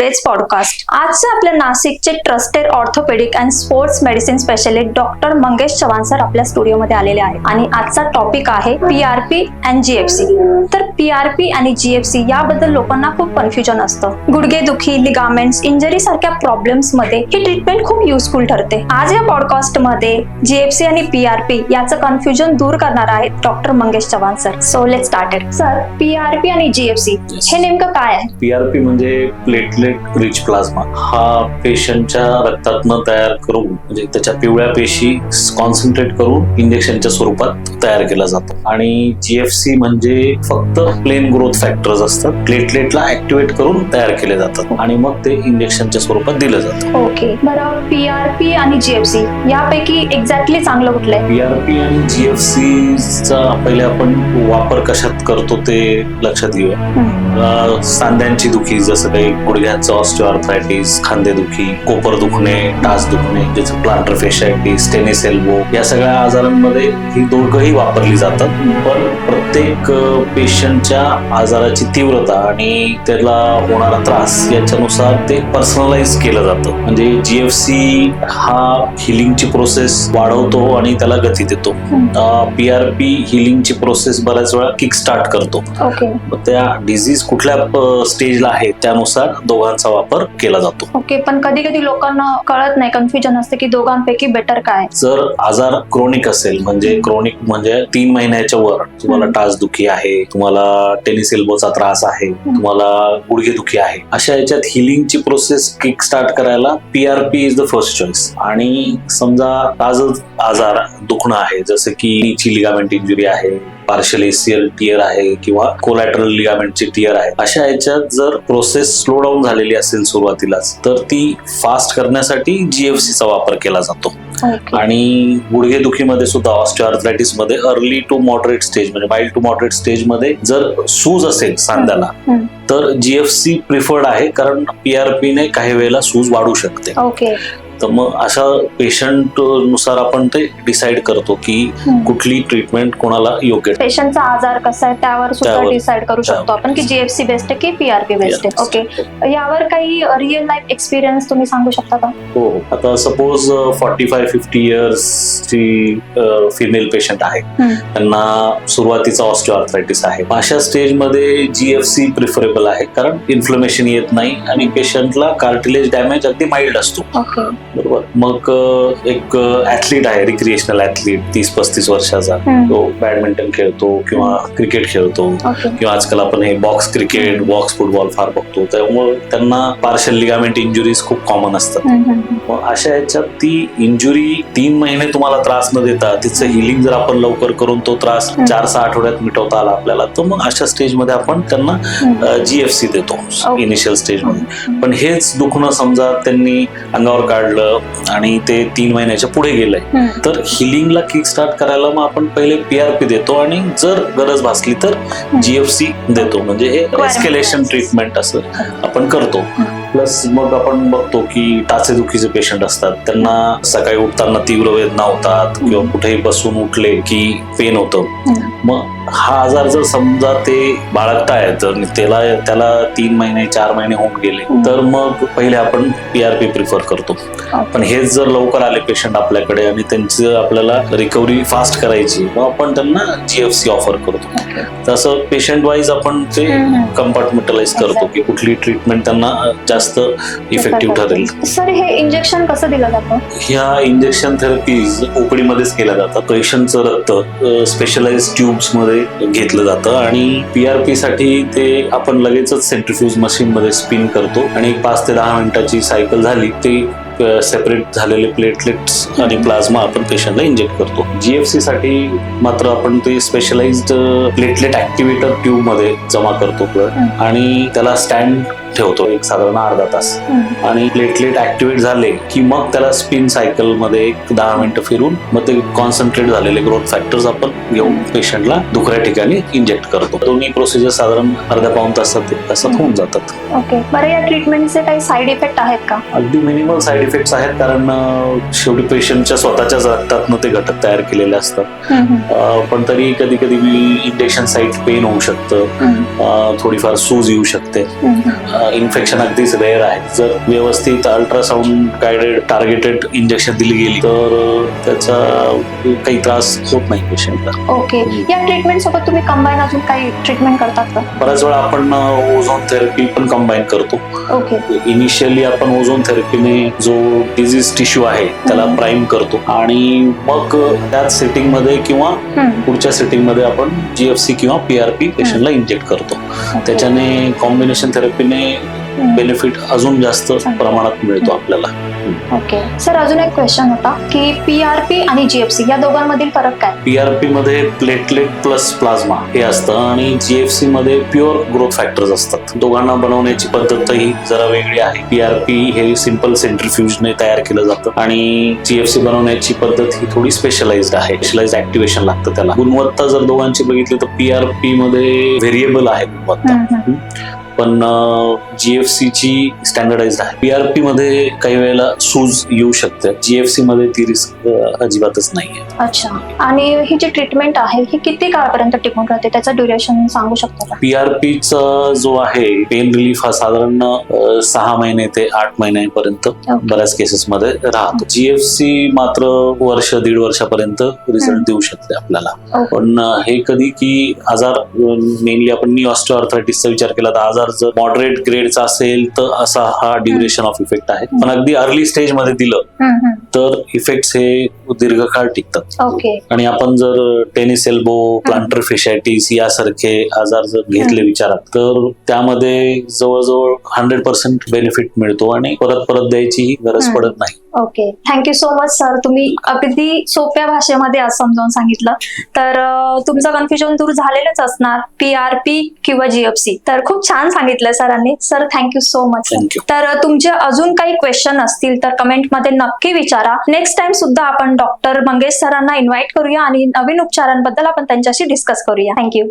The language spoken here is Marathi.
Today's podcast. आजचे आपल्या नाशिकचे trusted orthopaedic and sports medicine specialist doctor Mangesh Chavan sir आपल्या स्टुडिओमध्ये आलेले आहेत आणि आजचा टॉपिक आहे PRP अँड GFC. तर PRP आणि GFC याबद्दल लोकांना खूप कन्फ्युजन असतं. गुडघेदुखी, लिगामेंट्स, इंजरी सारख्या प्रॉब्लेम्स मध्ये ही ट्रीटमेंट खूप युजफुल ठरते. आज या पॉडकास्ट मध्ये GFC आणि PRP याचं कन्फ्युजन दूर करणार आहेत doctor Mangesh Chavan sir. So let's started. Sir, PRP आणि GFC हे नेमकं काय आहे? PRP म्हणजे प्लेटलेट रिच प्लाझ्मा. हा पेशंटच्या रक्तातनं तयार करून म्हणजे त्याच्या पिवळ्या पेशी कॉन्सन्ट्रेट करून इंजेक्शनच्या स्वरूपात तयार केला जातो. आणि GFC म्हणजे फक्त प्लेन ग्रोथ फॅक्टर्स असतात, प्लेटलेटला ऍक्टिव्हेट करून तयार केले जातात आणि मग ते इंजेक्शनच्या स्वरूपात दिलं जातं. ओके, बरं. PRP आणि GFC यापैकी एक्झॅक्टली चांगलं कुठलं आहे? PRP आणि GFC चा पहिले आपण वापर कशात करतो ते लक्षात घेऊया. सांध्यांची दुखी, जसं काही गुडघ्यांचं ऑस्टिओआर्थरायटिस, खांदेदुखी, कोपर दुखणे, टाच दुखणे, जसं प्लांटर फेशायटिस, टेनिस एल्बो, या सगळ्या आजारांमध्ये ही दोघंही वापरली जातात. पण प्रत्येक पेशंटच्या आजाराची तीव्रता आणि त्याला होणारा त्रास याच्यानुसार ते पर्सनलाइज केलं जातं. म्हणजे GFC हा हिलिंगची प्रोसेस वाढवतो आणि त्याला गती देतो. PRP हिलिंगची प्रोसेस बऱ्याच वेळा किक स्टार्ट करतो. त्या डिझीज कुठल्या स्टेजला आहे त्यानुसार दोघांचा वापर केला जातो. ओके, पण कधी कधी लोकांना कळत नाही, कन्फ्युजन असते की दोघांपैकी बेटर काय. जर आजार क्रोनिक असेल, म्हणजे क्रोनिक म्हणजे 3 महिन्याच्या वर तुम्हाला टाचदुखी आहे, तुम्हाला टेनिस एल्बोचा त्रास आहे, तुम्हाला गुडघेदुखी आहे, अशा याच्यात हिलिंगची प्रोसेस किक स्टार्ट करायला PRP is the first choice. आणि समजा ताजच आजार दुखणं आहे, जसं की लिगामेंट इंजुरी आहे, पार्शियल ACL टियर आहे किंवा कोलॅटरल लिगामेंटची टियर आहे, अशा याच्यात जर प्रोसेस स्लो डाऊन झालेली असेल सुरुवातीलाच, तर ती फास्ट करण्यासाठी GFC चा वापर केला जातो. आणि गुडघेदुखीमध्ये सुद्धा, ऑस्टिओआर्थरायटिस मध्ये अर्ली टू मॉडरेट स्टेज म्हणजे माइल्ड टू मॉडरेट स्टेज मध्ये जर सूज असेल सांध्याला, तर GFC प्रिफर्ड आहे, कारण PRP ने काही वेळेला सूज वाढू शकते. तर मग अशा पेशंट नुसार आपण ते डिसाइड करतो की कुठली ट्रीटमेंट कोणाला योग्य. पेशंटचा आजार कसा आहे त्यावर सुद्धा डिसाइड करू शकतो आपण की GFC बेस्ट आहे की PRP बेस्ट आहे. ओके, यावर काही रिअल लाईफ एक्सपिरियन्स तुम्ही सांगू शकता का? हो, आता सपोज 45-50 इयर्सची फिमेल पेशंट आहे, त्यांना सुरुवातीचा ऑस्टिओआर्थरायटिस आहे. अशा स्टेजमध्ये GFC प्रिफरेबल आहे, कारण इन्फ्लमेशन येत नाही आणि पेशंटला कार्टिलेज डॅमेज अगदी माइल्ड असतो. बरोबर. मग एक ऍथलीट आहे, रिक्रिएशनल ऍथलीट, 30-35 वर्षाचा, तो बॅडमिंटन खेळतो किंवा क्रिकेट खेळतो किंवा आजकाल आपण हे बॉक्स क्रिकेट, बॉक्स फुटबॉल फार बघतो, त्यामुळे त्यांना पार्शियल लिगामेंट इंजुरीज खूप कॉमन असतात. मग अशा याच्यात ती इंजुरी 3 महिने तुम्हाला त्रास न देता तिचं हिलिंग जर आपण लवकर करून तो त्रास 4-6 आठवड्यात मिटवता आला आपल्याला, तर मग अशा स्टेजमध्ये आपण त्यांना GFC देतो इनिशियल स्टेजमध्ये. पण हेच दुखणं समजा त्यांनी अंगावर काढलं आणि ते 3 महिन्याच्या पुढे गेलंय, तर हिलिंगला किक स्टार्ट करायला मग आपण पहिले PRP देतो आणि जर गरज भासली तर GFC देतो. म्हणजे हे एस्केलेशन ट्रीटमेंट असं आपण करतो. प्लस मग आपण बघतो की टाचेदुखीचे पेशंट असतात, त्यांना सकाळी उठताना तीव्र वेदना होतात किंवा कुठेही बसून उठले की पेन होतं. मग हा आजार जर समजा ते बाळगतायत, त्याला 3 महिने 4 महिने होऊन गेले, तर मग पहिले आपण PRP प्रिफर करतो. पण हेच जर लवकर आले पेशंट आपल्याकडे आणि त्यांची आपल्याला रिकव्हरी फास्ट करायची, मग आपण त्यांना GFC ऑफर करतो. तसं पेशंट वाईज आपण ते कंपार्टमेंटलाइज करतो की कुठली ट्रीटमेंट त्यांना जास्त इफेक्टिव्ह ठरेल. सर, हे इंजेक्शन कसं दिलं जातं? ह्या इंजेक्शन थेरपीज OPD मध्येच केल्या जातात. पेशंटचं रक्त स्पेशलाइज ट्यूब्स मध्ये घेतलं जातं आणि PRP साठी ते आपण लगेचच सेंट्रिफ्यूज मशीन मध्ये स्पिन करतो आणि 5 ते 10 मिनिटाची सायकल झाली ते सेपरेट झालेले प्लेटलेट्स आणि प्लाझ्मा आपण पेशंटला इंजेक्ट करतो. GFC साठी मात्र आपण ते स्पेशलाइज्ड प्लेटलेट ऍक्टिव्हेटर ट्यूब मध्ये जमा करतो ब्लड आणि त्याला स्टँड ठेवतो एक साधारण अर्धा तास. आणि प्लेटलेट ऍक्टिव्हेट झाले की मग त्याला स्पिन सायकल मध्ये एक 10 मिनिटं फिरून मग ते कॉन्सन्ट्रेट झालेले ग्रोथ फॅक्टर्स आपण घेऊन पेशंटला दुसऱ्या ठिकाणी इंजेक्ट करतो. दोन्ही प्रोसिजर साधारण अर्ध्या-पाऊण तासात होऊन जातात. ओके, बरं. या ट्रीटमेंटचे काही साईड इफेक्ट आहेत का? अगदी मिनिमल साईड इफेक्ट्स आहेत, कारण शेवटी पेशंटच्या स्वतःच्याच रक्तातनं ते घटक तयार केलेले असतात. पण तरी कधी कधी इंजेक्शन साईट पेन होऊ शकतं, थोडीफार सूज येऊ शकते. इन्फेक्शन अगदीच रेअर आहे. जर व्यवस्थित अल्ट्रासाऊंड गायडेड टार्गेटेड इंजेक्शन दिली गेली तर त्याचा काही त्रास होत नाही पेशंटला. ओके. या ट्रीटमेंट सोबत तुम्ही कंबाईन अजून काही ट्रीटमेंट करतात का? बऱ्याच वेळा आपण ओझोन थेरपी पण कंबाईन करतो. ओके. इनिशियली आपण ओझोन थेरपीने जो डिझीज टिश्यू आहे त्याला प्राईम करतो आणि मग त्याच सेटिंग मध्ये किंवा पुढच्या सेटिंग मध्ये आपण GFC किंवा PRP पेशंटला इंजेक्ट करतो. त्याच्याने कॉम्बिनेशन थेरपीने बेनिफिट अजून जास्त प्रमाणात मिळतो आपल्याला. ओके सर, अजून एक क्वेश्चन होता की PRP आणि GFC या दोघांमधील फरक काय? PRP मध्ये प्लेटलेट प्लस प्लाझ्मा हे असतं आणि GFC मध्ये प्युअर ग्रोथ फॅक्टर्स असतात. दोघांना बनवण्याची पद्धतही जरा वेगळी आहे. PRP हे सिंपल सेंट्रिफ्युजने तयार केलं जातं आणि GFC बनवण्याची पद्धत ही थोडी स्पेशलाइज्ड आहे. स्पेशलाइज्ड ऍक्टिव्हेशन लागतं त्याला. गुणवत्ता जर दोघांची बघितली तर PRP मध्ये व्हेरिएबल आहे गुणवत्ता, पण GFC ची स्टँडर्डाइज्ड आहे. PRP मध्ये काही वेळेला सूज येऊ शकते, GFC मध्ये ती रिस्क अजिबातच नाहीये. अच्छा. आणि ही जी ट्रीटमेंट आहे ही किती काळापर्यंत टिकून राहते, त्याचं ड्युरेशन सांगू शकता का? PRP चा जो आहे पेन रिलीफ हा साधारण 6 महिने ते 8 महिन्यांपर्यंत बऱ्याच केसेस मध्ये राहतो. GFC मात्र वर्ष 1.5 वर्षापर्यंत रिझल्ट देऊ शकते आपल्याला. पण हे कधी की आजार मेनली आपण नी ऑस्टिओआर्थरायटिसचा विचार केला तर आजार जर मॉडरेट ग्रेडचा असेल तर असा हा ड्युरेशन ऑफ इफेक्ट आहे. पण अगदी अर्ली स्टेज मध्ये दिलं तर इफेक्ट्स हे दीर्घकाळ टिकतात. ओके. आणि आपण जर टेनिस एल्बो, प्लांटर फेशायटिस यासारखे आजार जर घेतले विचारात तर त्यामध्ये जवळजवळ 100% बेनिफिट मिळतो आणि परत परत द्यायची गरज पडत नाही. Okay. Thank you so much sir, तुम्ही अगदी सोप्या भाषेमध्ये आज समजावून सांगितलं. तर तुमचं कन्फ्युजन दूर झालेलंच असणार PRP किंवा GFC. तर खूप छान सांगितलं सरांनी. Sir thank you so much. तर तुमचे अजून काही क्वेश्चन असतील तर कमेंटमध्ये नक्की विचारा. नेक्स्ट टाइम सुद्धा आपण डॉक्टर मंगेश सरांना इन्व्हाइट करूया आणि नवीन उपचारांबद्दल आपण त्यांच्याशी डिस्कस करूया. थँक्यू.